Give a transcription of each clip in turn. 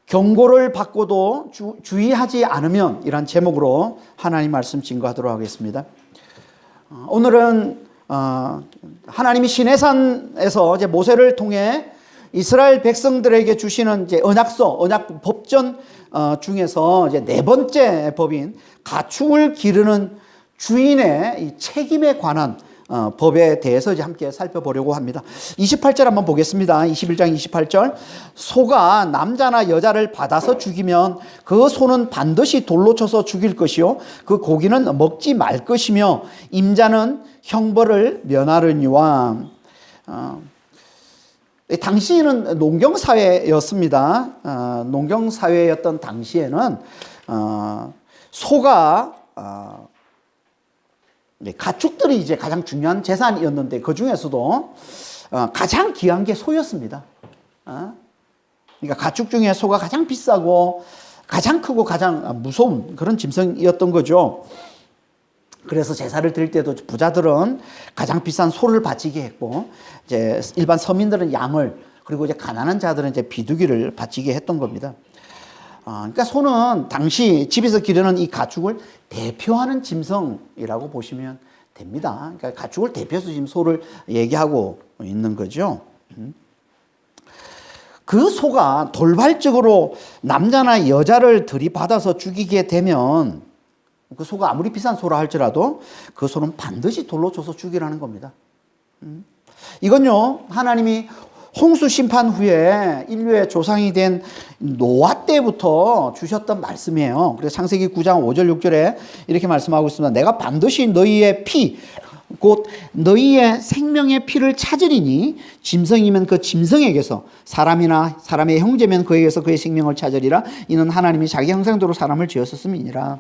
경고를 받고도 주의하지 않으면, 이란 제목으로 하나님 말씀 증거하도록 하겠습니다. 오늘은 하나님이 시내산에서 이제 모세를 통해 이스라엘 백성들에게 주시는 이제 언약 법전 중에서 이제 네 번째 법인 가축을 기르는 주인의 이 책임에 관한 법에 대해서 이제 함께 살펴보려고 합니다. 28절 한번 보겠습니다. 21장 28절. 소가 남자나 여자를 받아서 죽이면 그 소는 반드시 돌로 쳐서 죽일 것이요 그 고기는 먹지 말 것이며 임자는 형벌을 면하려니와. 당시에는 농경사회였습니다. 농경사회였던 당시에는 소가 가축들이 이제 가장 중요한 재산이었는데 그 중에서도 가장 귀한 게 소였습니다. 그러니까 가축 중에 소가 가장 비싸고 가장 크고 가장 무서운 그런 짐승이었던 거죠. 그래서 제사를 드릴 때도 부자들은 가장 비싼 소를 바치게 했고, 이제 일반 서민들은 양을, 그리고 이제 가난한 자들은 이제 비둘기를 바치게 했던 겁니다. 그러니까 소는 당시 집에서 기르는 이 가축을 대표하는 짐승이라고 보시면 됩니다. 그러니까 가축을 대표해서 지금 소를 얘기하고 있는 거죠. 그 소가 돌발적으로 남자나 여자를 들이받아서 죽이게 되면 그 소가 아무리 비싼 소라 할지라도 그 소는 반드시 돌로 쳐서 죽이라는 겁니다. 이건요, 하나님이 홍수 심판 후에 인류의 조상이 된 노아 때부터 주셨던 말씀이에요. 그래서 창세기 9장 5절 6절에 이렇게 말씀하고 있습니다. 내가 반드시 너희의 피, 곧 너희의 생명의 피를 찾으리니 짐승이면 그 짐승에게서, 사람이나 사람의 형제면 그에게서 그의 생명을 찾으리라. 이는 하나님이 자기 형상대로 사람을 지었었음이니라.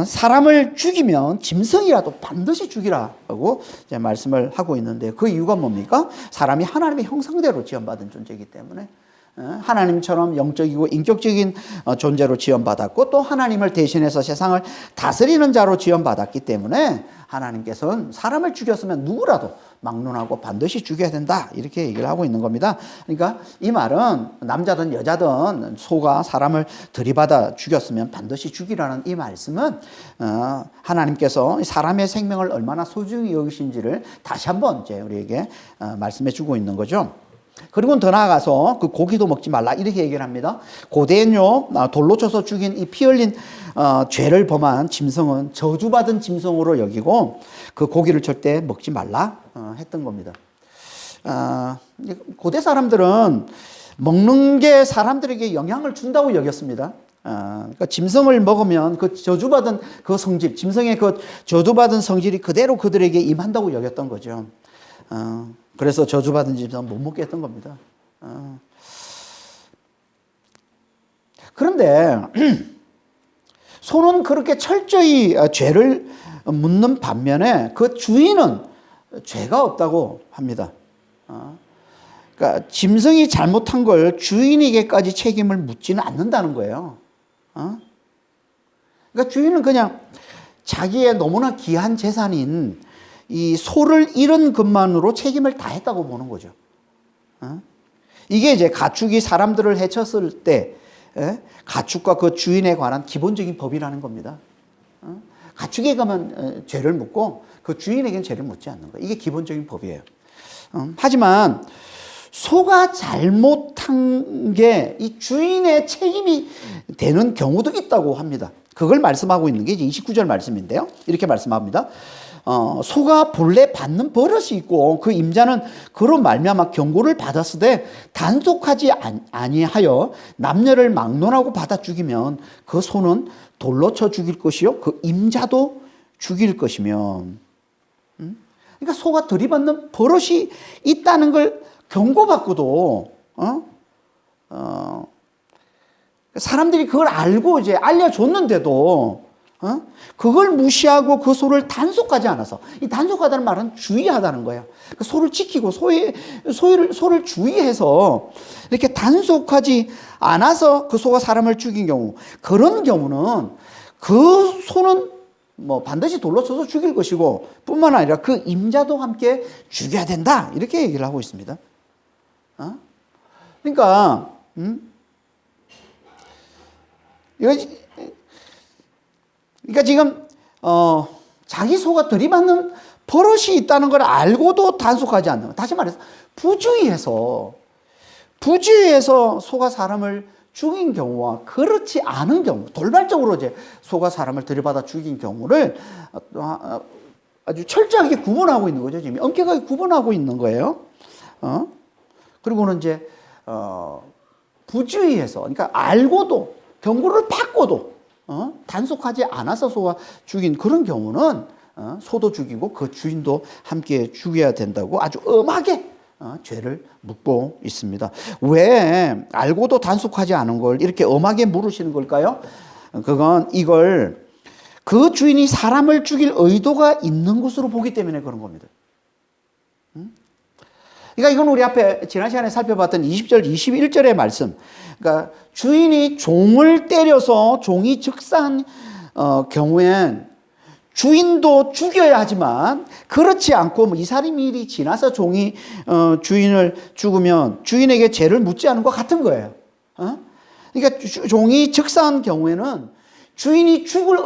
사람을 죽이면 짐승이라도 반드시 죽이라고 이제 말씀을 하고 있는데, 그 이유가 뭡니까? 사람이 하나님의 형상대로 지원받은 존재이기 때문에, 하나님처럼 영적이고 인격적인 존재로 지원받았고, 또 하나님을 대신해서 세상을 다스리는 자로 지원받았기 때문에 하나님께서는 사람을 죽였으면 누구라도 막론하고 반드시 죽여야 된다, 이렇게 얘기를 하고 있는 겁니다. 그러니까 이 말은 남자든 여자든 소가 사람을 들이받아 죽였으면 반드시 죽이라는 이 말씀은 하나님께서 사람의 생명을 얼마나 소중히 여기신지를 다시 한번 이제 우리에게 말씀해 주고 있는 거죠. 그리고 더 나아가서 그 고기도 먹지 말라, 이렇게 얘기를 합니다. 고대는요, 돌로 쳐서 죽인 이 피 흘린 죄를 범한 짐승은 저주받은 짐승으로 여기고 그 고기를 절대 먹지 말라 했던 겁니다. 고대 사람들은 먹는 게 사람들에게 영향을 준다고 여겼습니다. 그러니까 짐승을 먹으면 그 저주받은 그 성질, 짐승의 그 저주받은 성질이 그대로 그들에게 임한다고 여겼던 거죠. 그래서 저주받은 짐승은 못 먹게 했던 겁니다. 그런데 소는 그렇게 철저히 죄를 묻는 반면에 그 주인은 죄가 없다고 합니다. 그러니까 짐승이 잘못한 걸 주인에게까지 책임을 묻지는 않는다는 거예요. 그러니까 주인은 그냥 자기의 너무나 귀한 재산인 이 소를 잃은 것만으로 책임을 다했다고 보는 거죠. 이게 이제 가축이 사람들을 해쳤을 때 가축과 그 주인에 관한 기본적인 법이라는 겁니다. 가축에 가면 죄를 묻고 그 주인에게는 죄를 묻지 않는 거예요. 이게 기본적인 법이에요. 하지만 소가 잘못한 게 이 주인의 책임이 되는 경우도 있다고 합니다. 그걸 말씀하고 있는 게 이제 29절 말씀인데요. 이렇게 말씀합니다. 소가 본래 받는 버릇이 있고 그 임자는 그로 말미암아 경고를 받았으되 단속하지 아니하여 남녀를 막론하고 받아 죽이면 그 소는 돌로 쳐 죽일 것이요 그 임자도 죽일 것이며. 그러니까 소가 들이받는 버릇이 있다는 걸 경고받고도 사람들이 그걸 알고 이제 알려줬는데도 그걸 무시하고 그 소를 단속하지 않아서, 이 단속하다는 말은 주의하다는 거예요. 그 소를 지키고 소를 주의해서 이렇게 단속하지 않아서 그 소가 사람을 죽인 경우, 그런 경우는 그 소는 뭐 반드시 돌로 쳐서 죽일 것이고 뿐만 아니라 그 임자도 함께 죽여야 된다, 이렇게 얘기를 하고 있습니다. 그러니까 그러니까 지금 자기 소가 들이받는 버릇이 있다는 걸 알고도 단속하지 않는 거. 다시 말해서 부주의해서 소가 사람을 죽인 경우와 그렇지 않은 경우, 돌발적으로 이제 소가 사람을 들이받아 죽인 경우를 아주 철저하게 구분하고 있는 거죠. 지금 엄격하게 구분하고 있는 거예요. 그리고는 이제 부주의해서, 그러니까 알고도 경고를 받고도 단속하지 않아서 소가 죽인 그런 경우는 소도 죽이고 그 주인도 함께 죽여야 된다고 아주 엄하게 죄를 묻고 있습니다. 왜 알고도 단속하지 않은 걸 이렇게 엄하게 물으시는 걸까요? 그건 이걸 그 주인이 사람을 죽일 의도가 있는 것으로 보기 때문에 그런 겁니다. 그러니까 이건 우리 앞에 지난 시간에 살펴봤던 20절, 21절의 말씀. 그러니까 주인이 종을 때려서 종이 즉사한 경우엔 주인도 죽여야 하지만 그렇지 않고 이살이일이 지나서 종이 주인을 죽으면 주인에게 죄를 묻지 않은 것 같은 거예요. 그러니까 종이 즉사한 경우에는 주인이 죽을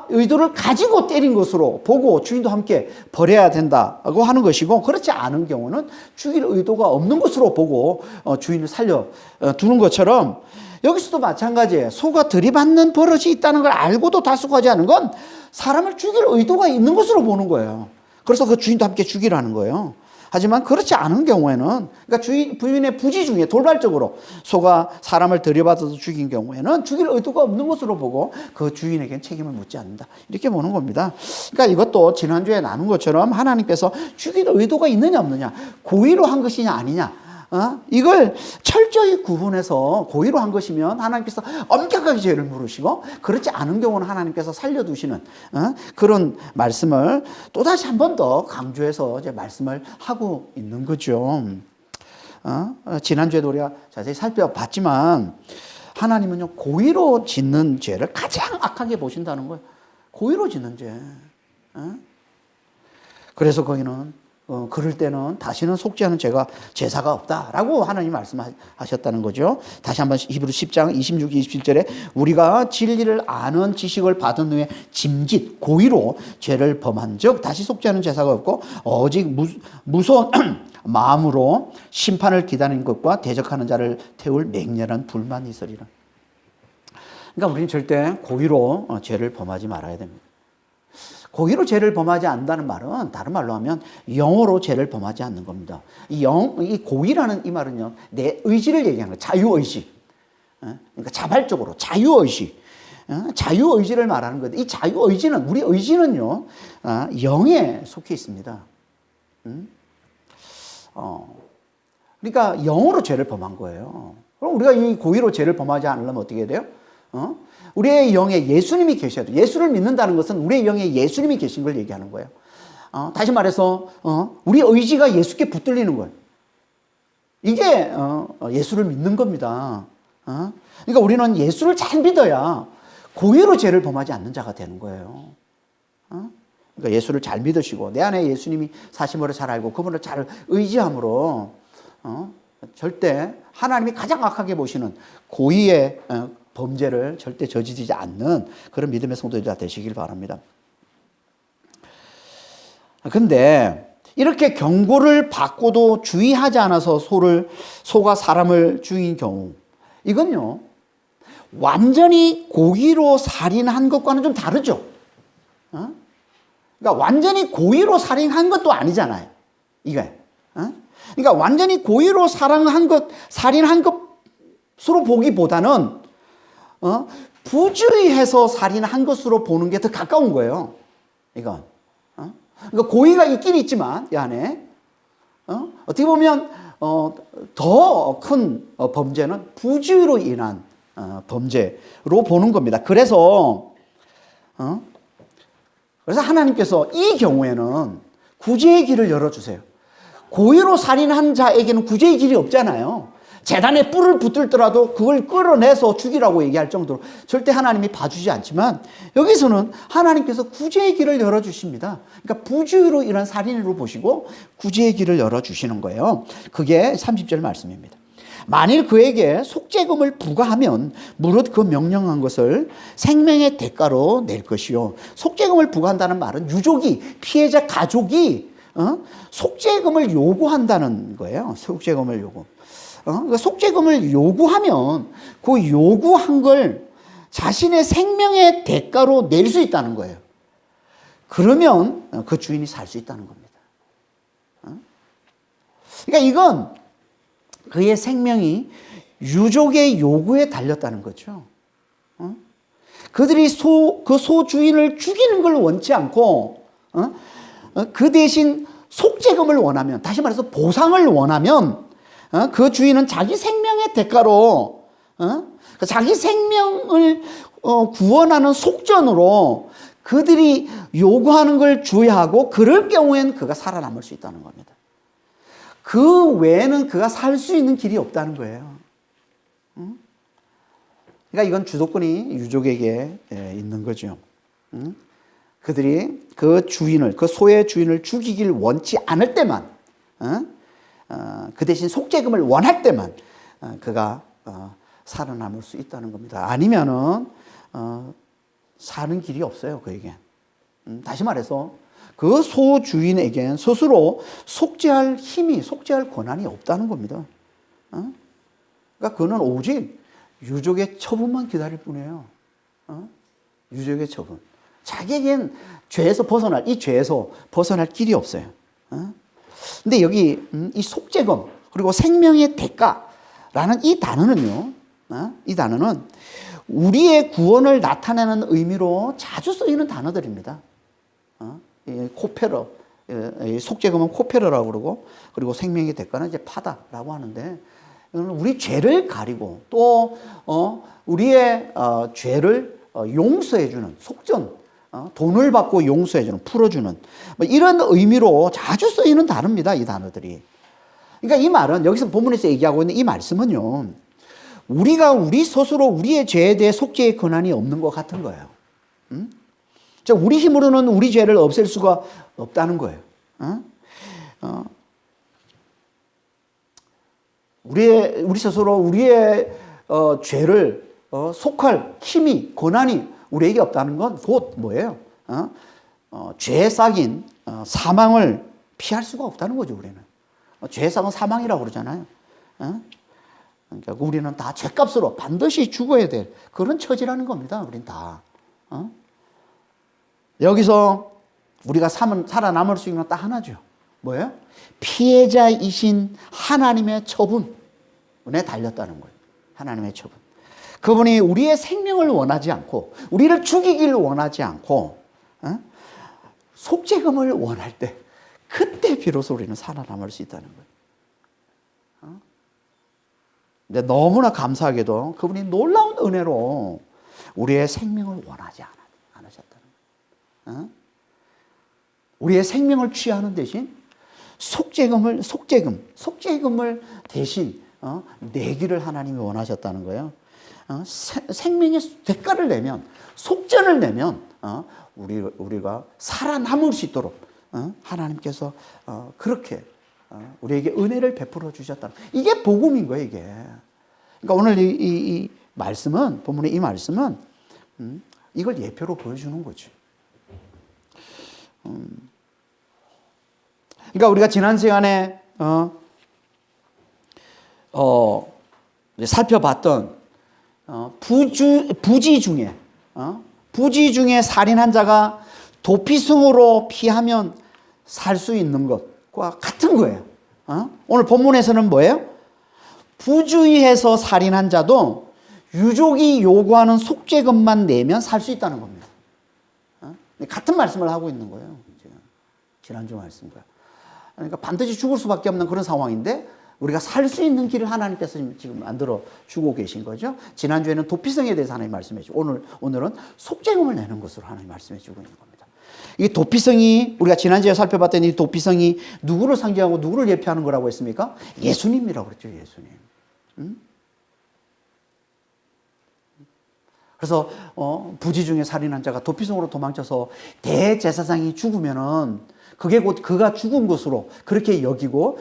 의도를 가지고 때린 것으로 보고 주인도 함께 벌여야 된다고 하는 것이고, 그렇지 않은 경우는 죽일 의도가 없는 것으로 보고 주인을 살려 두는 것처럼 여기서도 마찬가지예요. 소가 들이받는 버릇이 있다는 걸 알고도 단속하지 않은 건 사람을 죽일 의도가 있는 것으로 보는 거예요. 그래서 그 주인도 함께 죽이라는 거예요. 하지만 그렇지 않은 경우에는, 그러니까 부인의 부지 중에 돌발적으로 소가 사람을 들이받아서 죽인 경우에는 죽일 의도가 없는 것으로 보고 그 주인에게는 책임을 묻지 않는다. 이렇게 보는 겁니다. 그러니까 이것도 지난주에 나눈 것처럼 하나님께서 죽일 의도가 있느냐 없느냐, 고의로 한 것이냐 아니냐, 이걸 철저히 구분해서 고의로 한 것이면 하나님께서 엄격하게 죄를 물으시고, 그렇지 않은 경우는 하나님께서 살려두시는 그런 말씀을 또다시 한 번 더 강조해서 이제 말씀을 하고 있는 거죠. 지난주에도 우리가 자세히 살펴봤지만 하나님은요, 고의로 짓는 죄를 가장 악하게 보신다는 거예요. 고의로 짓는 죄. 그래서 거기는 그럴 때는 다시는 속지 않은 제사가 없다라고 하나님 말씀하셨다는 거죠. 다시 한번 히브리 10장 26, 27절에 우리가 진리를 아는 지식을 받은 후에 짐짓, 고의로 죄를 범한 적 다시 속지 않은 제사가 없고 오직 무서운 마음으로 심판을 기다리는 것과 대적하는 자를 태울 맹렬한 불만이 있으리라. 그러니까 우리는 절대 고의로 죄를 범하지 말아야 됩니다. 고의로 죄를 범하지 않는다는 말은 다른 말로 하면 영어로 죄를 범하지 않는 겁니다. 이 고의라는 이 말은요, 내 의지를 얘기하는 거예요. 자유의지. 그러니까 자발적으로 자유의지. 자유의지를 말하는 건데, 이 자유의지는, 우리 의지는요, 영에 속해 있습니다. 그러니까 영으로 죄를 범한 거예요. 그럼 우리가 이 고의로 죄를 범하지 않으려면 어떻게 돼요? 우리의 영에 예수님이 계셔야 돼요. 예수를 믿는다는 것은 우리의 영에 예수님이 계신 걸 얘기하는 거예요. 다시 말해서 우리 의지가 예수께 붙들리는 거예요. 이게 예수를 믿는 겁니다. 그러니까 우리는 예수를 잘 믿어야 고의로 죄를 범하지 않는 자가 되는 거예요. 그러니까 예수를 잘 믿으시고 내 안에 예수님이 사심으로 잘 알고 그분을 잘 의지함으로 절대 하나님이 가장 악하게 보시는 고의의 범죄를 절대 저지르지 않는 그런 믿음의 성도자 되시길 바랍니다. 그런데 이렇게 경고를 받고도 주의하지 않아서 소가 사람을 죽인 경우, 이건요, 완전히 고의로 살인한 것과는 좀 다르죠. 그러니까 완전히 고의로 살인한 것도 아니잖아요. 이게. 그러니까 완전히 고의로 살인한 것으로 보기보다는 부주의해서 살인한 것으로 보는 게 더 가까운 거예요. 이건. 그러니까 고의가 있긴 있지만 이 안에 어떻게 보면 더 큰 범죄는 부주의로 인한 범죄로 보는 겁니다. 그래서 하나님께서 이 경우에는 구제의 길을 열어주세요. 고의로 살인한 자에게는 구제의 길이 없잖아요. 재단에 뿔을 붙들더라도 그걸 끌어내서 죽이라고 얘기할 정도로 절대 하나님이 봐주지 않지만, 여기서는 하나님께서 구제의 길을 열어주십니다. 그러니까 부주의로 인한 살인으로 보시고 구제의 길을 열어주시는 거예요. 그게 30절 말씀입니다. 만일 그에게 속죄금을 부과하면 무릇 그 명령한 것을 생명의 대가로 낼 것이요. 속죄금을 부과한다는 말은 유족이, 피해자 가족이 속죄금을 요구한다는 거예요. 속죄금을 요구. 그러니까 속죄금을 요구하면 그 요구한 걸 자신의 생명의 대가로 낼 수 있다는 거예요. 그러면 그 주인이 살 수 있다는 겁니다. 그러니까 이건 그의 생명이 유족의 요구에 달렸다는 거죠. 그들이 그 소주인을 죽이는 걸 원치 않고 그 대신 속죄금을 원하면, 다시 말해서 보상을 원하면 그 주인은 자기 생명의 대가로 자기 생명을 구원하는 속전으로 그들이 요구하는 걸 줘야 하고, 그럴 경우엔 그가 살아남을 수 있다는 겁니다. 그 외에는 그가 살 수 있는 길이 없다는 거예요. 그러니까 이건 주도권이 유족에게 있는 거죠. 그들이 그 주인을, 그 소의 주인을 죽이길 원치 않을 때만, 그 대신 속죄금을 원할 때만 그가 살아남을 수 있다는 겁니다. 아니면은 사는 길이 없어요, 그에게. 다시 말해서 그 소주인에겐 스스로 속죄할 힘이, 속죄할 권한이 없다는 겁니다. 그러니까 그는 오직 유족의 처분만 기다릴 뿐이에요. 유족의 처분. 자기에겐 죄에서 벗어날, 이 죄에서 벗어날 길이 없어요. 근데 여기 이 속죄금 그리고 생명의 대가라는 이 단어는요, 이 단어는 우리의 구원을 나타내는 의미로 자주 쓰이는 단어들입니다. 코페러, 속죄금은 코페러라고 그러고, 그리고 생명의 대가는 이제 파다라고 하는데, 이거는 우리 죄를 가리고 또 우리의 죄를 용서해주는 속전, 돈을 받고 용서해주는, 풀어주는 뭐 이런 의미로 자주 쓰이는 단어입니다. 이 단어들이. 그러니까 이 말은, 여기서 본문에서 얘기하고 있는 이 말씀은요, 우리가 우리 스스로 우리의 죄에 대해 속죄의 권한이 없는 것 같은 거예요. 즉 우리 힘으로는 우리 죄를 없앨 수가 없다는 거예요. 우리 스스로 우리의 죄를 속할 힘이, 권한이 우리에게 없다는 건 곧 뭐예요? 죄의 싹인 사망을 피할 수가 없다는 거죠. 우리는 죄의 싹은 사망이라고 그러잖아요. 그러니까 우리는 다 죄값으로 반드시 죽어야 될 그런 처지라는 겁니다. 우린 다. 여기서 우리가 살아남을 수 있는 건 딱 하나죠. 뭐예요? 피해자이신 하나님의 처분에 달렸다는 거예요. 하나님의 처분. 그분이 우리의 생명을 원하지 않고, 우리를 죽이기를 원하지 않고, 속죄금을 원할 때, 그때 비로소 우리는 살아남을 수 있다는 거예요. 근데 너무나 감사하게도 그분이 놀라운 은혜로 우리의 생명을 원하지 않으셨다는 거예요. 우리의 생명을 취하는 대신 속죄금을 대신 내기를 하나님이 원하셨다는 거예요. 생명의 대가를 내면, 속전을 내면 우리가 살아남을 수 있도록 하나님께서 그렇게 우리에게 은혜를 베풀어 주셨다. 이게 복음인 거예요, 이게. 그러니까 오늘 이 말씀은, 본문의 이 말씀은 이걸 예표로 보여주는 거지. 그러니까 우리가 지난 시간에 살펴봤던 부지 중에 살인한 자가 도피성으로 피하면 살 수 있는 것과 같은 거예요. 오늘 본문에서는 뭐예요? 부주의해서 살인한 자도 유족이 요구하는 속죄금만 내면 살 수 있다는 겁니다. 같은 말씀을 하고 있는 거예요. 지난주 말씀과. 그러니까 반드시 죽을 수밖에 없는 그런 상황인데 우리가 살 수 있는 길을 하나님께서 지금 만들어 주고 계신 거죠. 지난주에는 도피성에 대해서 하나님 말씀해 주고, 오늘은 속죄금을 내는 것으로 하나님 말씀해 주고 있는 겁니다. 이 도피성이, 우리가 지난주에 살펴봤던 이 도피성이 누구를 상징하고 누구를 예표하는 거라고 했습니까? 예수님이라고 그랬죠, 예수님. 그래서 부지 중에 살인한 자가 도피성으로 도망쳐서 대제사장이 죽으면은 그게 곧 그가 죽은 것으로 그렇게 여기고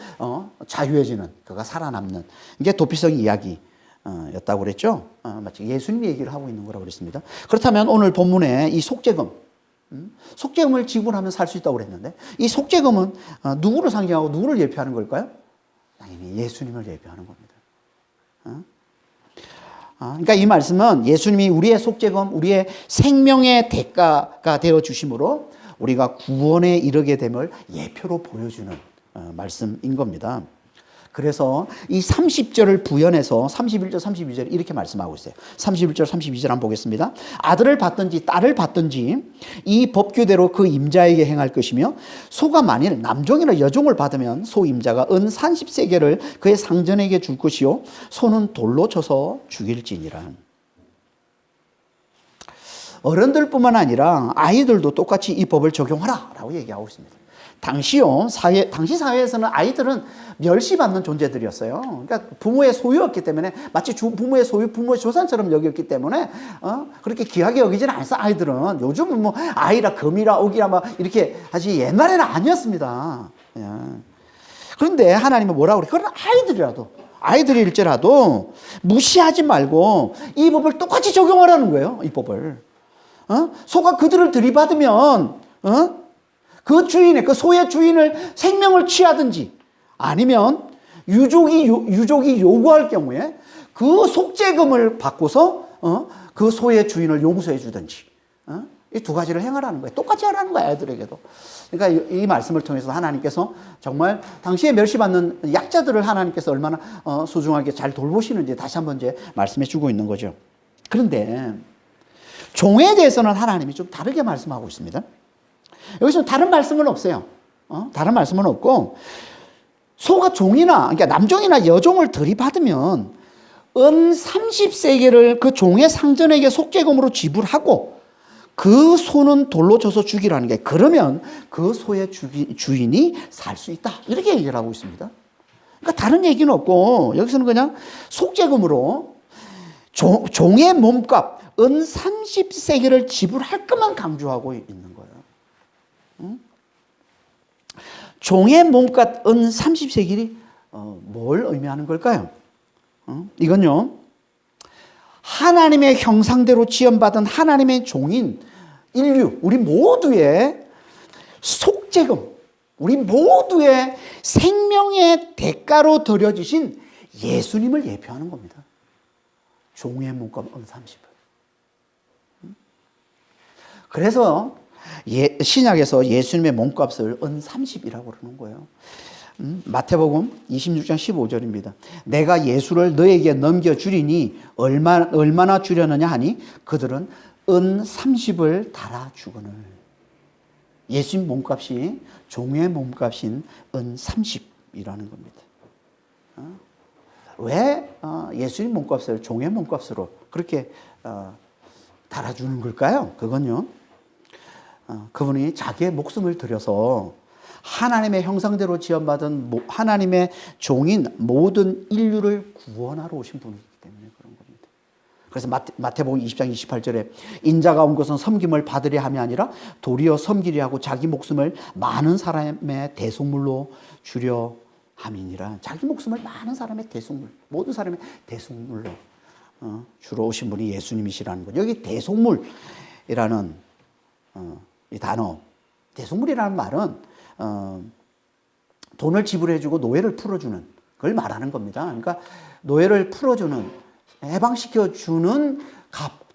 자유해지는, 그가 살아남는, 이게 도피성 이야기였다고 그랬죠. 마치 예수님 얘기를 하고 있는 거라고 그랬습니다. 그렇다면 오늘 본문에 이 속죄금, 속죄금을 지불하면 살 수 있다고 그랬는데, 이 속죄금은 누구를 상징하고 누구를 예표하는 걸까요? 당연히 예수님을 예표하는 겁니다. 그러니까 이 말씀은 예수님이 우리의 속죄금, 우리의 생명의 대가가 되어 주심으로 우리가 구원에 이르게 됨을 예표로 보여주는 말씀인 겁니다. 그래서 이 30절을 부연해서 31절, 32절 이렇게 말씀하고 있어요. 31절, 32절 한번 보겠습니다. 아들을 받든지 딸을 받든지 이 법규대로 그 임자에게 행할 것이며, 소가 만일 남종이나 여종을 받으면 소 임자가 은 30세겔을 그의 상전에게 줄 것이요 소는 돌로 쳐서 죽일지니라. 어른들뿐만 아니라 아이들도 똑같이 이 법을 적용하라라고 얘기하고 있습니다. 당시 사회에서는 아이들은 멸시받는 존재들이었어요. 그러니까 부모의 소유였기 때문에, 마치 부모의 소유, 부모의 재산처럼 여겼기 때문에 그렇게 귀하게 여기지는 않았어. 아이들은 요즘은 뭐 아이라 금이라 옥이라 막 이렇게 하지, 옛날에는 아니었습니다. 예. 그런데 하나님은 뭐라고 그래? 그런 아이들일지라도 무시하지 말고 이 법을 똑같이 적용하라는 거예요. 이 법을. 소가 그들을 들이받으면 그 주인의, 그 소의 주인을 생명을 취하든지, 아니면 유족이 요구할 경우에 그 속죄금을 받고서 그 소의 주인을 용서해 주든지, 이 두 가지를 행하라는 거예요. 똑같이 하라는 거예요, 아이들에게도. 그러니까 이 말씀을 통해서 하나님께서 정말 당시에 멸시받는 약자들을 하나님께서 얼마나 소중하게 잘 돌보시는지 다시 한번 이제 말씀해 주고 있는 거죠. 그런데 종에 대해서는 하나님이 좀 다르게 말씀하고 있습니다. 여기서 다른 말씀은 없어요. 다른 말씀은 없고, 소가 종이나, 그러니까 남종이나 여종을 들이받으면 은 30세겔을 그 종의 상전에게 속죄금으로 지불하고 그 소는 돌로 쳐서 죽이라는 게, 그러면 그 소의 주인이 살 수 있다, 이렇게 얘기를 하고 있습니다. 그러니까 다른 얘기는 없고, 여기서는 그냥 속죄금으로 종의 몸값 은 30세겔을 지불할 것만 강조하고 있는 거예요. 종의 몸값 은 30세겔이 뭘 의미하는 걸까요? 이건요, 하나님의 형상대로 지음받은 하나님의 종인 인류, 우리 모두의 속죄금, 우리 모두의 생명의 대가로 드려지신 예수님을 예표하는 겁니다. 종의 몸값 은 30을. 그래서 신약에서 예수님의 몸값을 은 30이라고 그러는 거예요. 마태복음 26장 15절입니다. 내가 예수를 너에게 넘겨주리니 얼마나 주려느냐 하니 그들은 은 30을 달아주거늘. 예수님 몸값이 종의 몸값인 은 30이라는 겁니다. 왜 예수님 몸값을 종의 몸값으로 그렇게 달아주는 걸까요? 그건요, 그분이 자기의 목숨을 들여서 하나님의 형상대로 지음받은 하나님의 종인 모든 인류를 구원하러 오신 분이기 때문에 그런 겁니다. 그래서 마태복음 20장 28절에 인자가 온 것은 섬김을 받으려 함이 아니라 도리어 섬기려 하고 자기 목숨을 많은 사람의 대속물로 주려 함이니라. 자기 목숨을 많은 사람의 대속물, 모든 사람의 대속물로 주러 오신 분이 예수님이시라는 거죠. 여기 대속물이라는 이 단어, 대속물이라는 말은 돈을 지불해주고 노예를 풀어주는 걸 말하는 겁니다. 그러니까 노예를 풀어주는, 해방시켜주는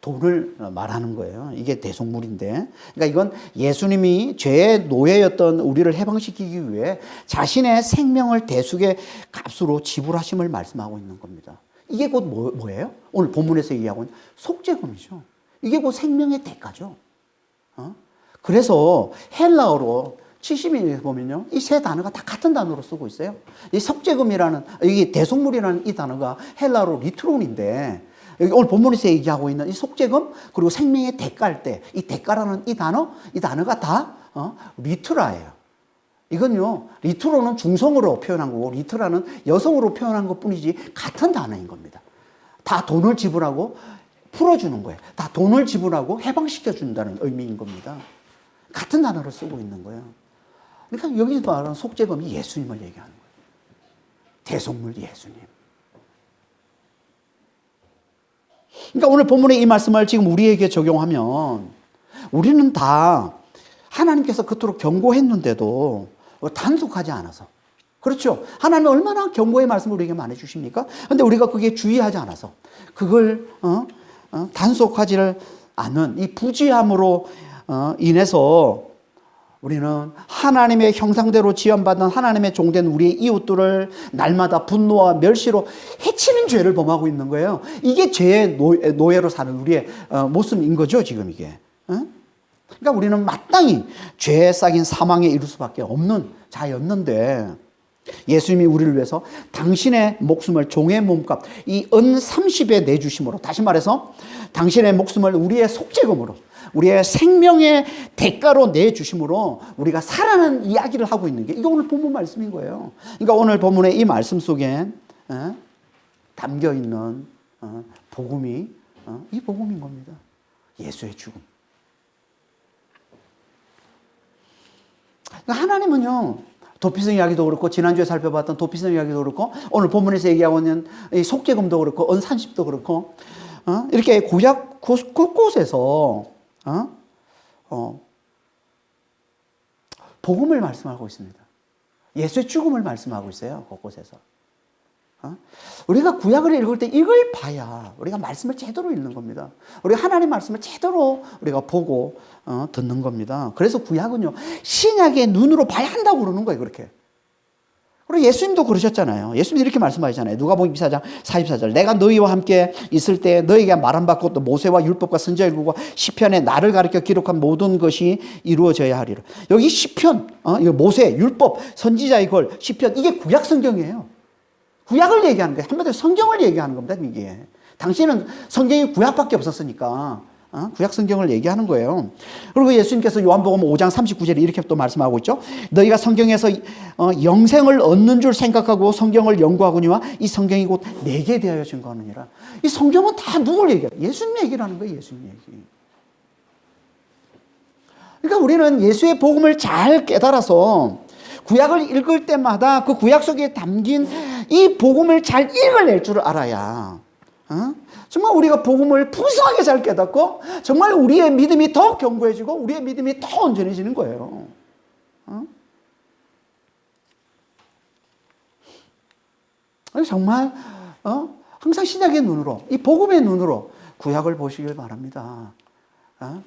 돈을 말하는 거예요. 이게 대속물인데, 그러니까 이건 예수님이 죄의 노예였던 우리를 해방시키기 위해 자신의 생명을 대속의 값으로 지불하심을 말씀하고 있는 겁니다. 이게 곧 뭐예요? 오늘 본문에서 얘기하고 있는 속죄금이죠. 이게 곧 생명의 대가죠. 그래서 헬라어로 70인에 보면요, 이 세 단어가 다 같은 단어로 쓰고 있어요. 이 속죄금이라는, 이 대속물이라는 이 단어가 헬라어로 리트론인데, 여기 오늘 본문에서 얘기하고 있는 이 속죄금, 그리고 생명의 대가일 때, 이 대가라는 이 단어가 다 리트라예요. 이건요, 리트로는 중성으로 표현한 거고, 리트라는 여성으로 표현한 것 뿐이지 같은 단어인 겁니다. 다 돈을 지불하고 풀어주는 거예요. 다 돈을 지불하고 해방시켜준다는 의미인 겁니다. 같은 단어를 쓰고 있는 거예요. 그러니까 여기 말하는 속죄금이 예수님을 얘기하는 거예요. 대속물 예수님. 그러니까 오늘 본문의 이 말씀을 지금 우리에게 적용하면 우리는 다 하나님께서 그토록 경고했는데도 단속하지 않아서. 그렇죠. 하나님은 얼마나 경고의 말씀을 우리에게 많이 주십니까? 그런데 우리가 그게 주의하지 않아서 그걸 단속하지를 않는 이 부지함으로 인해서 우리는 하나님의 형상대로 지원받은 하나님의 종된 우리의 이웃들을 날마다 분노와 멸시로 해치는 죄를 범하고 있는 거예요. 이게 죄의 노예로 사는 우리의 모습인 거죠, 지금 이게. 그러니까 우리는 마땅히 죄에 싹인 사망에 이를 수밖에 없는 자였는데 예수님이 우리를 위해서 당신의 목숨을 종의 몸값 이 은 30에 내주심으로, 다시 말해서 당신의 목숨을 우리의 속죄금으로, 우리의 생명의 대가로 내주심으로 우리가 살아나는 이야기를 하고 있는 게 이게 오늘 본문 말씀인 거예요. 그러니까 오늘 본문의 이 말씀 속에 담겨 있는 복음이 이 복음인 겁니다. 예수의 죽음. 그러니까 하나님은요, 도피성 이야기도 그렇고 지난주에 살펴봤던 도피성 이야기도 그렇고 오늘 본문에서 얘기하고 있는 이 속죄금도 그렇고 언산십도 그렇고 이렇게 구약 곳곳에서 복음을 말씀하고 있습니다. 예수의 죽음을 말씀하고 있어요. 곳곳에서. 우리가 구약을 읽을 때 이걸 봐야 우리가 말씀을 제대로 읽는 겁니다. 우리가 하나님 말씀을 제대로 우리가 보고 듣는 겁니다. 그래서 구약은요, 신약의 눈으로 봐야 한다고 그러는 거예요. 그렇게. 그리고 예수님도 그러셨잖아요. 예수님도 이렇게 말씀하시잖아요. 누가복음 24장 44절. 내가 너희와 함께 있을 때 너희에게 말한 바 곧 모세와 율법과 선지자 일부가 시편에 나를 가리켜 기록한 모든 것이 이루어져야 하리라. 여기 시편, 이거 모세, 율법, 선지자의 글, 시편, 이게 구약 성경이에요. 구약을 얘기하는 거예요. 한마디로 성경을 얘기하는 겁니다, 이게. 당시에는 성경이 구약밖에 없었으니까 구약 성경을 얘기하는 거예요. 그리고 예수님께서 요한복음 5장 39절에 이렇게 또 말씀하고 있죠. 너희가 성경에서 영생을 얻는 줄 생각하고 성경을 연구하거니와 이 성경이 곧 내게 대하여 증거하느니라. 이 성경은 다 누굴 얘기해요? 예수님 얘기를 하는 거예요, 예수님 얘기. 그러니까 우리는 예수의 복음을 잘 깨달아서 구약을 읽을 때마다 그 구약 속에 담긴 이 복음을 잘 읽어낼 줄 알아야 정말 우리가 복음을 풍성하게 잘 깨닫고 정말 우리의 믿음이 더 견고해지고 우리의 믿음이 더 온전해지는 거예요. 정말 항상 신약의 눈으로, 이 복음의 눈으로 구약을 보시길 바랍니다.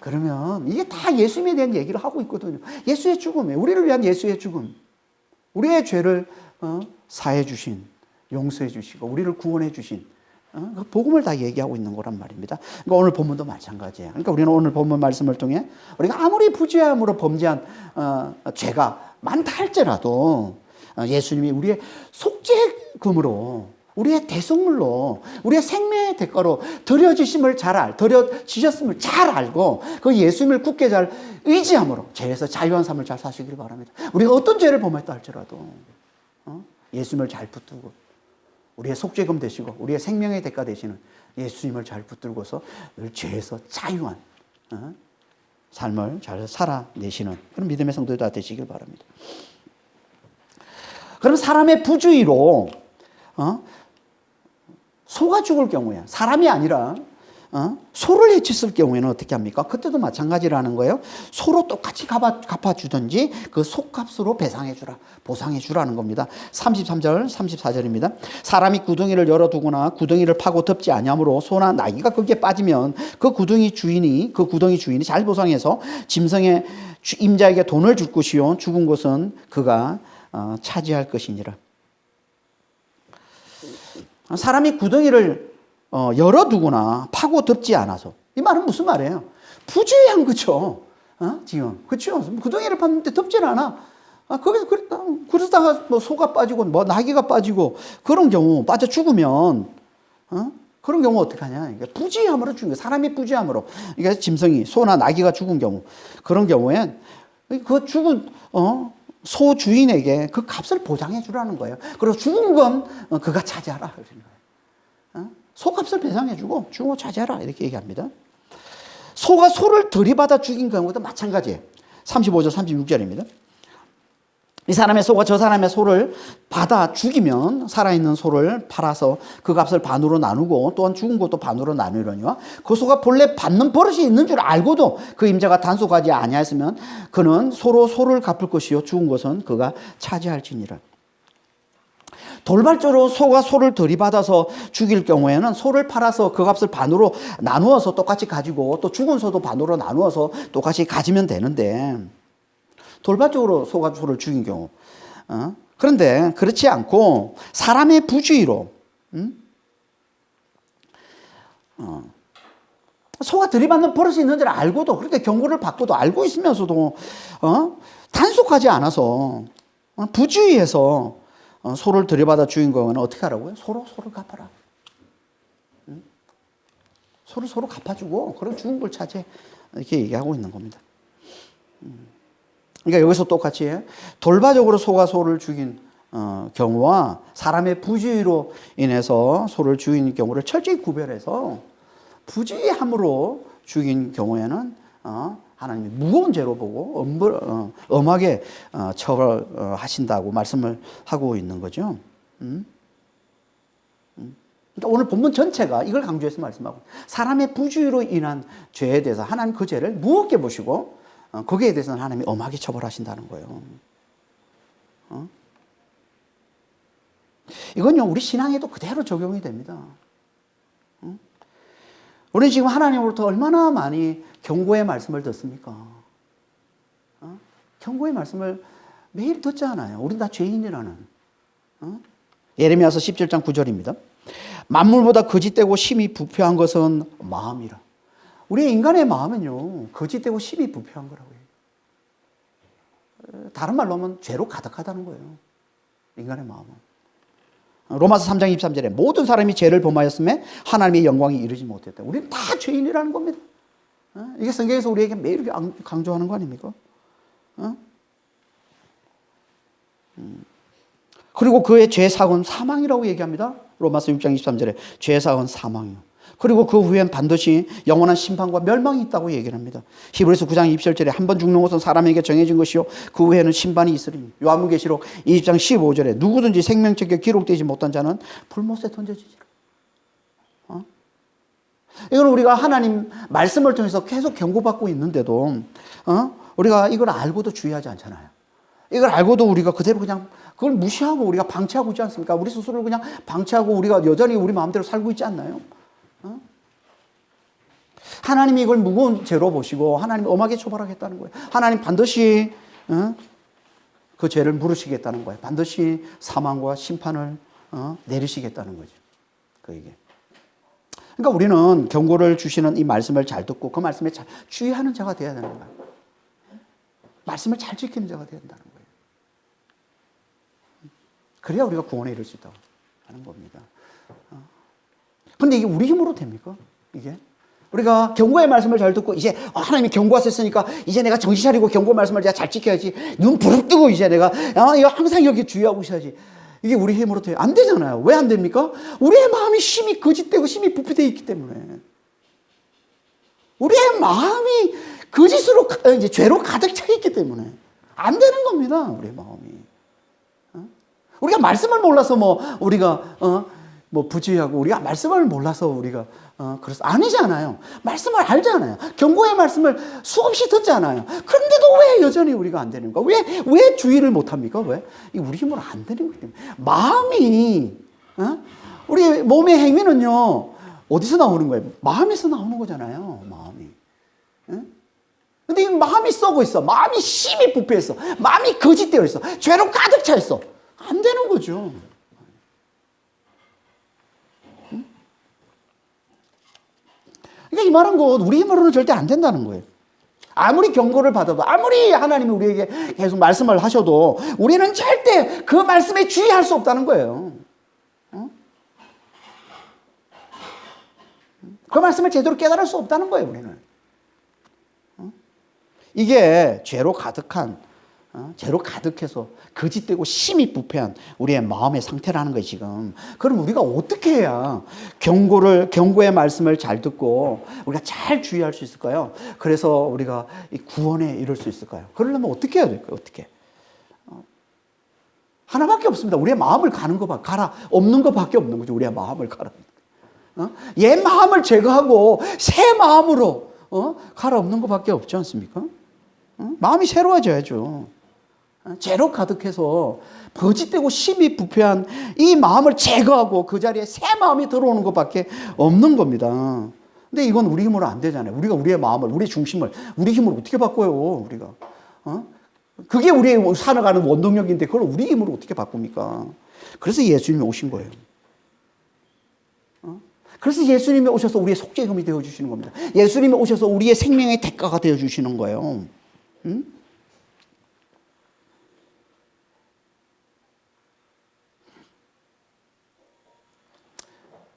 그러면 이게 다 예수님에 대한 얘기를 하고 있거든요. 예수의 죽음이에요. 우리를 위한 예수의 죽음. 우리의 죄를 사해 주신, 용서해 주시고 우리를 구원해 주신 그 복음을 다 얘기하고 있는 거란 말입니다. 그러니까 오늘 본문도 마찬가지예요. 그러니까 우리는 오늘 본문 말씀을 통해 우리가 아무리 부지함으로 범죄한 죄가 많다 할지라도 예수님이 우리의 속죄금으로, 우리의 대속물로, 우리의 생명의 대가로 드려지심을 드려지셨음을 잘 알고 그 예수님을 굳게 잘 의지함으로 죄에서 자유한 삶을 잘 사시길 바랍니다. 우리가 어떤 죄를 범했다 할지라도 예수님을 잘 붙들고 우리의 속죄금 되시고 우리의 생명의 대가 되시는 예수님을 잘 붙들고서 늘 죄에서 자유한 삶을 잘 살아내시는 그런 믿음의 성도들 다 되시길 바랍니다. 그럼 사람의 부주의로 소가 죽을 경우에, 사람이 아니라 소를 해쳤을 경우에는 어떻게 합니까? 그때도 마찬가지라는 거예요. 소로 똑같이 갚아주든지 그 속값으로 배상해주라, 보상해주라는 겁니다. 33절, 34절입니다. 사람이 구덩이를 열어두거나 구덩이를 파고 덮지 아니하므로 소나 나귀가 거기에 빠지면 그 구덩이 주인이 잘 보상해서 짐승의 임자에게 돈을 줄 것이요 죽은 것은 그가 차지할 것이니라. 사람이 구덩이를 열어두거나 파고 덮지 않아서, 이 말은 무슨 말이에요? 부주의한 거죠. 지금 그렇죠. 구덩이를 팠는데 덮질 않아. 거기서 그러다가 뭐 소가 빠지고 뭐 나귀가 빠지고 그런 경우 빠져 죽으면 그런 경우 어떻게 하냐? 부주의함으로 죽은 거예요. 사람이 부주의함으로. 그러니까 짐승이 소나 나귀가 죽은 경우, 그런 경우엔 그 죽은 소 주인에게 그 값을 보장해 주라는 거예요. 그리고 죽은 건 그가 차지하라. 소값을 배상해 주고 죽은 거 차지하라. 이렇게 얘기합니다. 소가 소를 들이받아 죽인 경우도 마찬가지예요. 35절, 36절입니다. 이 사람의 소가 저 사람의 소를 받아 죽이면 살아있는 소를 팔아서 그 값을 반으로 나누고 또한 죽은 것도 반으로 나누려니와 그 소가 본래 받는 버릇이 있는 줄 알고도 그 임자가 단속하지 아니하였으면 그는 소로 소를 갚을 것이요 죽은 것은 그가 차지할지니라. 돌발적으로 소가 소를 들이받아서 죽일 경우에는 소를 팔아서 그 값을 반으로 나누어서 똑같이 가지고 또 죽은 소도 반으로 나누어서 똑같이 가지면 되는데 돌발적으로 소가 소를 죽인 경우 그런데 그렇지 않고 사람의 부주의로 소가 들이받는 버릇이 있는 줄 알고도 그렇게 경고를 받고도 알고 있으면서도 단속하지 않아서 부주의해서 소를 들이받아 죽인 경우는 어떻게 하라고요? 소를 갚아라. 소를 갚아주고 그럼 죽은 걸 차지해. 이렇게 얘기하고 있는 겁니다. 그러니까 여기서 똑같이 돌발적으로 소가 소를 죽인 경우와 사람의 부주의로 인해서 소를 죽인 경우를 철저히 구별해서 부주의함으로 죽인 경우에는 하나님이 무거운 죄로 보고 엄하게 처벌하신다고 말씀을 하고 있는 거죠. 그러니까 오늘 본문 전체가 이걸 강조해서 말씀하고 사람의 부주의로 인한 죄에 대해서 하나님 그 죄를 무겁게 보시고 거기에 대해서는 하나님이 엄하게 처벌하신다는 거예요. 이건요 우리 신앙에도 그대로 적용이 됩니다. 우리는 지금 하나님으로부터 얼마나 많이 경고의 말씀을 듣습니까? 경고의 말씀을 매일 듣지 않아요. 우린 다 죄인이라는. 예레미야서 17장 9절입니다. 만물보다 거짓되고 심히 부패한 것은 마음이라. 우리의 인간의 마음은요 거짓되고 심히 부패한 거라고 해요. 다른 말로 하면 죄로 가득하다는 거예요. 인간의 마음은. 로마서 3장 23절에 모든 사람이 죄를 범하였음에 하나님의 영광이 이르지 못했다. 우리는 다 죄인이라는 겁니다. 이게 성경에서 우리에게 매일 강조하는 거 아닙니까? 그리고 그의 죄사고는 사망이라고 얘기합니다. 로마서 6장 23절에 죄사고는 사망이요. 그리고 그 후엔 반드시 영원한 심판과 멸망이 있다고 얘기를 합니다. 히브리서 9장 27절에 한 번 죽는 것은 사람에게 정해진 것이요 그 후에는 심판이 있으리니. 요한계시록 20장 15절에 누구든지 생명책에 기록되지 못한 자는 불못에 던져지리라. 이건 우리가 하나님 말씀을 통해서 계속 경고받고 있는데도 우리가 이걸 알고도 주의하지 않잖아요. 이걸 알고도 우리가 그대로 그냥 그걸 무시하고 우리가 방치하고 있지 않습니까? 우리 스스로를 그냥 방치하고 우리가 여전히 우리 마음대로 살고 있지 않나요? 하나님이 이걸 무거운 죄로 보시고 하나님이 엄하게 처벌하겠다는 거예요. 하나님 반드시 그 죄를 물으시겠다는 거예요. 반드시 사망과 심판을 내리시겠다는 거죠. 그에게. 그러니까 우리는 경고를 주시는 이 말씀을 잘 듣고 그 말씀에 잘 주의하는 자가 되어야 되는 거예요. 말씀을 잘 지키는 자가 되어야 된다는 거예요. 그래야 우리가 구원에 이를 수 있다고 하는 겁니다. 그런데 이게 우리 힘으로 됩니까? 이게? 우리가 경고의 말씀을 잘 듣고 이제 하나님이 경고하셨으니까 이제 내가 정신 차리고 경고 말씀을 제가 잘 지켜야지. 눈 부릅뜨고 이제 내가 이거 항상 여기 주의하고 있어야지. 이게 우리 힘으로 돼요. 안 되잖아요. 왜 안 됩니까? 우리의 마음이 심히 거짓되고 심히 부패되어 있기 때문에. 우리의 마음이 거짓으로 이제 죄로 가득 차 있기 때문에 안 되는 겁니다. 우리의 마음이. 우리가 말씀을 몰라서 우리가 부주의하고 우리가 말씀을 몰라서 우리가 그래서 아니잖아요. 말씀을 알잖아요. 경고의 말씀을 수없이 듣잖아요. 그런데도 왜 여전히 우리가 안 되는 거야? 왜 주의를 못 합니까? 왜? 이 우리 힘으로 안 되는 거기 때문에. 마음이 우리 몸의 행위는요 어디서 나오는 거예요? 마음에서 나오는 거잖아요. 마음이. 근데 이 마음이 썩어 있어. 마음이 심히 부패했어. 마음이 거짓되어 있어. 죄로 가득 차 있어. 안 되는 거죠. 그러니까 이 말은 우리 힘으로는 절대 안 된다는 거예요. 아무리 경고를 받아도 아무리 하나님이 우리에게 계속 말씀을 하셔도 우리는 절대 그 말씀에 주의할 수 없다는 거예요. 그 말씀을 제대로 깨달을 수 없다는 거예요. 우리는. 이게 죄로 가득해서 거짓되고 심히 부패한 우리의 마음의 상태라는 거예요, 지금. 그럼 우리가 어떻게 해야 경고의 말씀을 잘 듣고 우리가 잘 주의할 수 있을까요? 그래서 우리가 이 구원에 이룰 수 있을까요? 그러려면 어떻게 해야 될까요? 어떻게? 하나밖에 없습니다. 우리의 마음을 가라. 없는 것밖에 없는 거죠. 우리의 마음을 가라. 옛 마음을 제거하고 새 마음으로 가라 없는 것밖에 없지 않습니까? 마음이 새로워져야죠. 죄로 가득해서 거짓되고 심히 부패한 이 마음을 제거하고 그 자리에 새 마음이 들어오는 것밖에 없는 겁니다. 근데 이건 우리 힘으로 안 되잖아요. 우리가 우리의 마음을, 우리의 중심을 우리 힘으로 어떻게 바꿔요, 우리가? 그게 우리의 살아가는 원동력인데 그걸 우리 힘으로 어떻게 바꿉니까? 그래서 예수님이 오신 거예요. 그래서 예수님이 오셔서 우리의 속죄금이 되어주시는 겁니다. 예수님이 오셔서 우리의 생명의 대가가 되어주시는 거예요.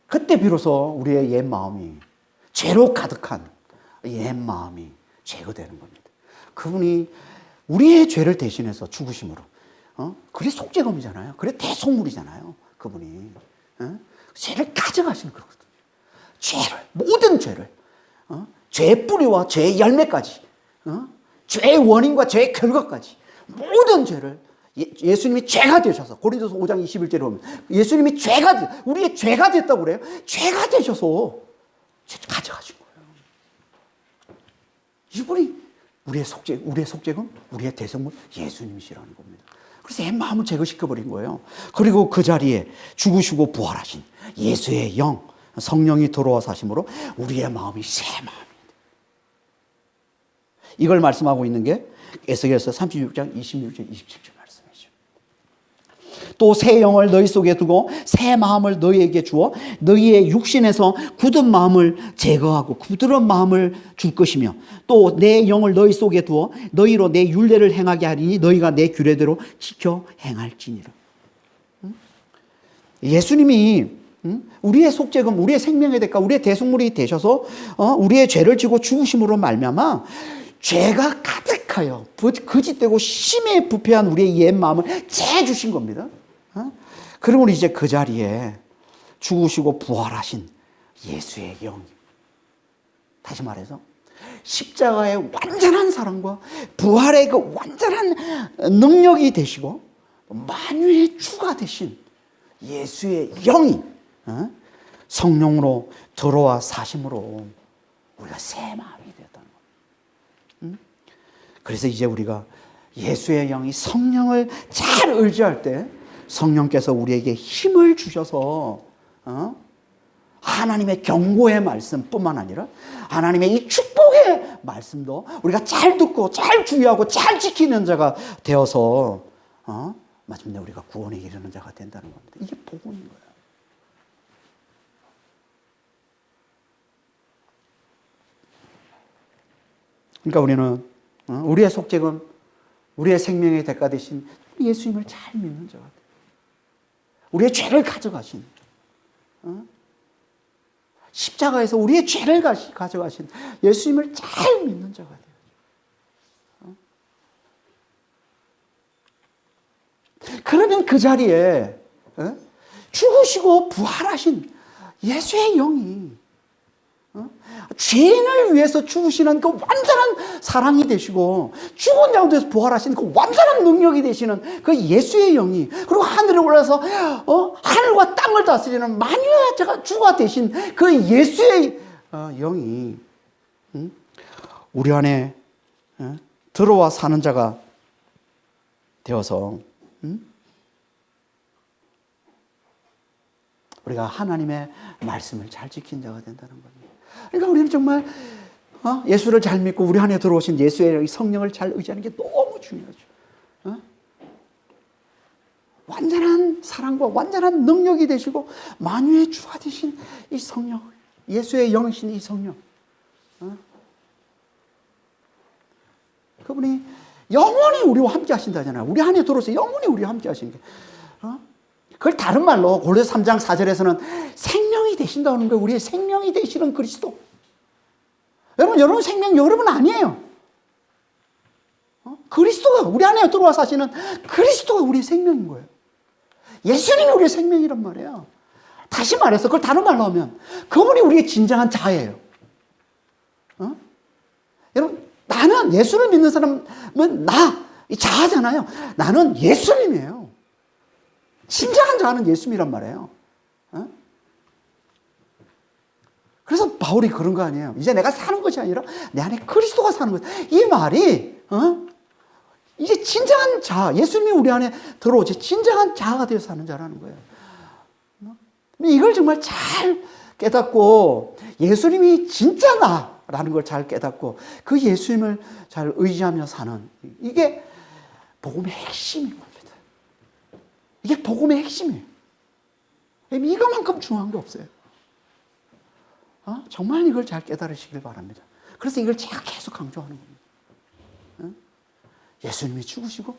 그때 비로소 우리의 옛 마음이, 죄로 가득한 옛 마음이 제거되는 겁니다. 그분이 우리의 죄를 대신해서 죽으심으로, 그게 속죄금이잖아요. 그게 대속물이잖아요. 그분이 죄를 가져가시는 거거든요. 죄를, 모든 죄를, 죄의 뿌리와 죄의 열매까지, 죄의 원인과 죄의 결과까지 모든 죄를 예수님이 죄가 되셔서, 고린도서 5장 21절에 보면 예수님이 우리의 죄가 됐다고 그래요. 죄가 되셔서 가져가신 거예요. 이분이 우리의 속죄금, 우리의 대성물 예수님이시라는 겁니다. 그래서 옛 마음을 제거시켜버린 거예요. 그리고 그 자리에 죽으시고 부활하신 예수의 영, 성령이 들어와 사심으로 우리의 마음이 새 마음입니다. 이걸 말씀하고 있는 게 에스겔서 36장 26절 27절 말씀이죠. 또 새 영을 너희 속에 두고 새 마음을 너희에게 주어 너희의 육신에서 굳은 마음을 제거하고 부드러운 마음을 줄 것이며 또 내 영을 너희 속에 두어 너희로 내 율례를 행하게 하리니 너희가 내 규례대로 지켜 행할지니라. 예수님이 우리의 속죄금, 우리의 생명의 대가, 우리의 대속물이 되셔서 우리의 죄를 지고 죽으심으로 말미암아 죄가 가득하여 거짓되고 심히 부패한 우리의 옛 마음을 재주신 겁니다. 그러면 이제 그 자리에 죽으시고 부활하신 예수의 영, 다시 말해서 십자가의 완전한 사랑과 부활의 그 완전한 능력이 되시고 만유의 주가 되신 예수의 영이 성령으로 들어와 사심으로 우리가 새 마음이 되었다는 겁니다. 그래서 이제 우리가 예수의 영이 성령을 잘 의지할 때 성령께서 우리에게 힘을 주셔서 하나님의 경고의 말씀뿐만 아니라 하나님의 이 축복의 말씀도 우리가 잘 듣고 잘 주의하고 잘 지키는 자가 되어서 마침내 우리가 구원에 이르는 자가 된다는 겁니다. 이게 복음인 거예요. 그러니까 우리는 우리의 속죄금, 우리의 생명의 대가 되신 예수님을 잘 믿는 자가 돼요. 우리의 죄를 가져가신, 십자가에서 우리의 죄를 가져가신 예수님을 잘 믿는 자가 돼요. 그러면 그 자리에 죽으시고 부활하신 예수의 영이 죄인을 위해서 죽으시는 그 완전한 사랑이 되시고 죽은 자가운데서 부활하시는 그 완전한 능력이 되시는 그 예수의 영이, 그리고 하늘에 올라서 하늘과 땅을 다스리는 만유의 주가 되신 그 예수의 영이 우리 안에 들어와 사는 자가 되어서 우리가 하나님의 말씀을 잘 지킨 자가 된다는 겁니다. 그러니까 우리는 정말 예수를 잘 믿고 우리 안에 들어오신 예수의 성령을 잘 의지하는 게 너무 중요하죠. 완전한 사랑과 완전한 능력이 되시고 만유의 주가 되신 이 성령, 예수의 영이신 이 성령, 그분이 영원히 우리와 함께 하신다잖아요. 우리 안에 들어오셔서 영원히 우리와 함께 하시는 게. 그걸 다른 말로 골로새 3장 4절에서는 생명이 되신다는 거예요. 우리의 생명이 되시는 그리스도. 여러분 생명 여러분 아니에요. 그리스도가 우리 안에 들어와 사시는 그리스도가 우리의 생명인 거예요. 예수님이 우리의 생명이란 말이에요. 다시 말해서 그걸 다른 말로 하면 그분이 우리의 진정한 자예요. 여러분 나는 예수를 믿는 사람은 이 자아잖아요. 나는 예수님이에요. 진정한 자는 예수님이란 말이에요. 어? 그래서 바울이 그런 거 아니에요. 이제 내가 사는 것이 아니라 내 안에 그리스도가 사는 것. 이 말이 이제 진정한 자, 예수님이 우리 안에 들어오지 진정한 자가 되어 사는 자라는 거예요. 이걸 정말 잘 깨닫고 예수님이 진짜 나라는 걸 잘 깨닫고 그 예수님을 잘 의지하며 사는 이게 복음의 핵심인 겁니다. 이게 복음의 핵심이에요. 이거만큼 중요한 게 없어요. 정말 이걸 잘 깨달으시길 바랍니다. 그래서 이걸 제가 계속 강조하는 겁니다. 예수님이 죽으시고,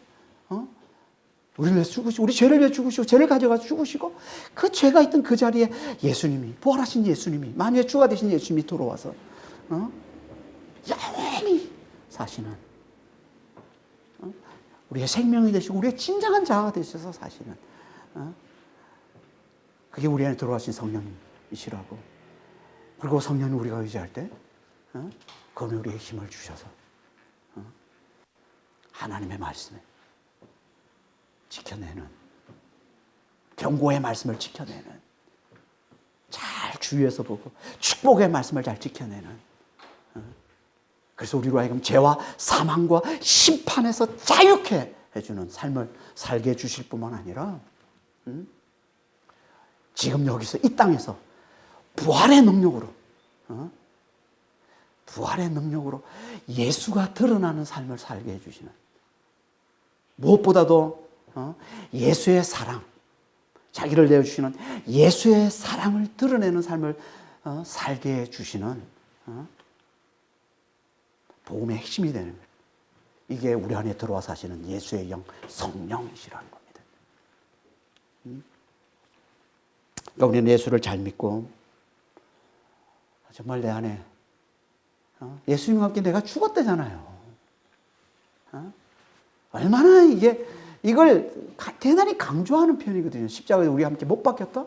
우리를 위해 죽으시고, 우리 죄를 위해 죽으시고, 죄를 가져가 죽으시고, 그 죄가 있던 그 자리에 예수님이, 부활하신 예수님이, 만유의 주가 되신 예수님이 들어와서, 영원히 사시는, 우리의 생명이 되시고, 우리의 진정한 자아가 되셔서 사시는, 그게 우리 안에 들어와신 성령님이시라고. 그리고 성령님 우리가 의지할 때, 그분이 우리에게 힘을 주셔서, 하나님의 말씀에 지켜내는, 경고의 말씀을 지켜내는, 잘 주위에서 보고 축복의 말씀을 잘 지켜내는, 그래서 우리로 하여금 죄와 사망과 심판에서 자유케 해주는 삶을 살게 해주실 뿐만 아니라 지금 여기서 이 땅에서 부활의 능력으로 부활의 능력으로 예수가 드러나는 삶을 살게 해주시는, 무엇보다도 예수의 사랑, 자기를 내어주시는 예수의 사랑을 드러내는 삶을 살게 해주시는 복음의 핵심이 되는 거예요. 이게 우리 안에 들어와 사시는 예수의 영, 성령이시라는 겁니다. 그러니까 우리는 예수를 잘 믿고 정말 내 안에 예수님과 함께 내가 죽었다잖아요. 얼마나 이걸 대단히 강조하는 표현이거든요. 십자가에 우리와 함께 못 박혔다?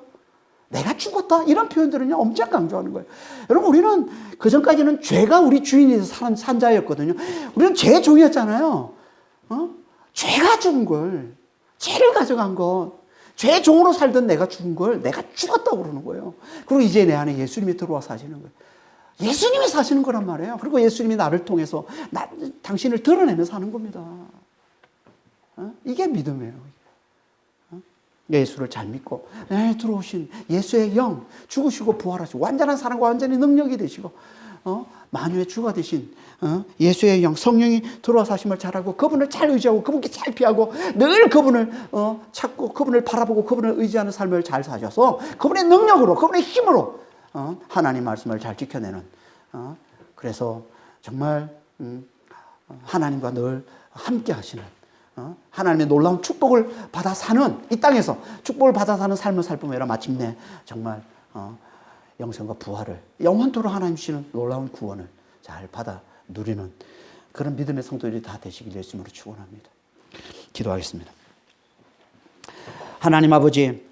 내가 죽었다? 이런 표현들은요, 엄청 강조하는 거예요. 여러분, 우리는 그전까지는 죄가 우리 주인이 산 자였거든요. 우리는 죄의 종이었잖아요. 죄가 죽은 걸, 죄를 가져간 것, 죄의 종으로 살던 내가 죽은 걸 내가 죽었다고 그러는 거예요. 그리고 이제 내 안에 예수님이 들어와 사시는 거예요. 예수님이 사시는 거란 말이에요. 그리고 예수님이 나를 통해서 당신을 드러내며 사는 겁니다. 이게 믿음이에요. 예수를 잘 믿고 들어오신 예수의 영, 죽으시고 부활하시고 완전한 사랑과 완전히 능력이 되시고 만유의 주가 되신 예수의 영, 성령이 들어와 사심을 잘하고 그분을 잘 의지하고 그분께 잘 피하고 늘 그분을 찾고 그분을 바라보고 그분을 의지하는 삶을 잘 사셔서 그분의 능력으로, 그분의 힘으로 하나님 말씀을 잘 지켜내는, 그래서 정말 하나님과 늘 함께 하시는, 하나님의 놀라운 축복을 받아 사는, 이 땅에서 축복을 받아 사는 삶을 살 뿐만 아니라 마침내 정말 영생과 부활을, 영원토록 하나님 주시는 놀라운 구원을 잘 받아 누리는 그런 믿음의 성도들이 다 되시길 예수님으로 축원합니다. 기도하겠습니다. 하나님 아버지,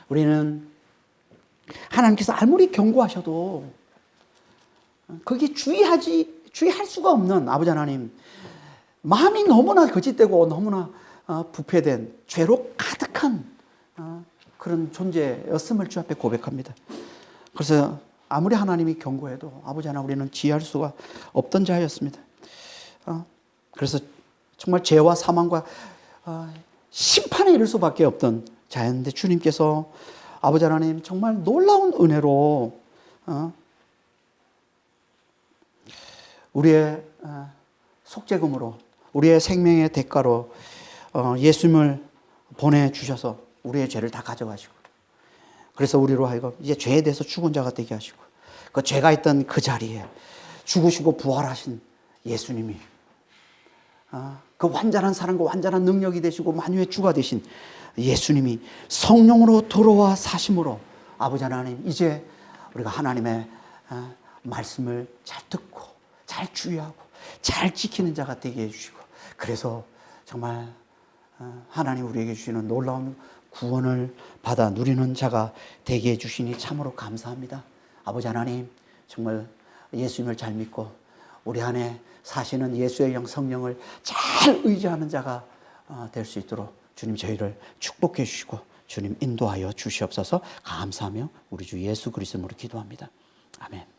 우리는 하나님께서 아무리 경고하셔도 거기에 주의할 수가 없는 아버지 하나님, 마음이 너무나 거짓되고 너무나 부패된 죄로 가득한 그런 존재였음을 주 앞에 고백합니다. 그래서 아무리 하나님이 경고해도 아버지 하나 우리는 지혜할 수가 없던 자였습니다. 그래서 정말 죄와 사망과 심판에 이를 수밖에 없던 자였는데 주님께서 아버지 하나님 정말 놀라운 은혜로 우리의 속죄금으로, 우리의 생명의 대가로 예수님을 보내주셔서 우리의 죄를 다 가져가시고, 그래서 우리로 하여금 이제 죄에 대해서 죽은 자가 되게 하시고, 그 죄가 있던 그 자리에 죽으시고 부활하신 예수님이 그 완전한 사랑과 완전한 능력이 되시고 만유의 주가 되신 예수님이 성령으로 들어와 사심으로 아버지 하나님, 이제 우리가 하나님의 말씀을 잘 듣고 잘 주의하고 잘 지키는 자가 되게 해주시고, 그래서 정말 하나님 우리에게 주시는 놀라운 구원을 받아 누리는 자가 되게 해주시니 참으로 감사합니다. 아버지 하나님, 정말 예수님을 잘 믿고 우리 안에 사시는 예수의 영 성령을 잘 의지하는 자가 될 수 있도록 주님 저희를 축복해 주시고 주님 인도하여 주시옵소서. 감사하며 우리 주 예수 그리스도로 기도합니다. 아멘.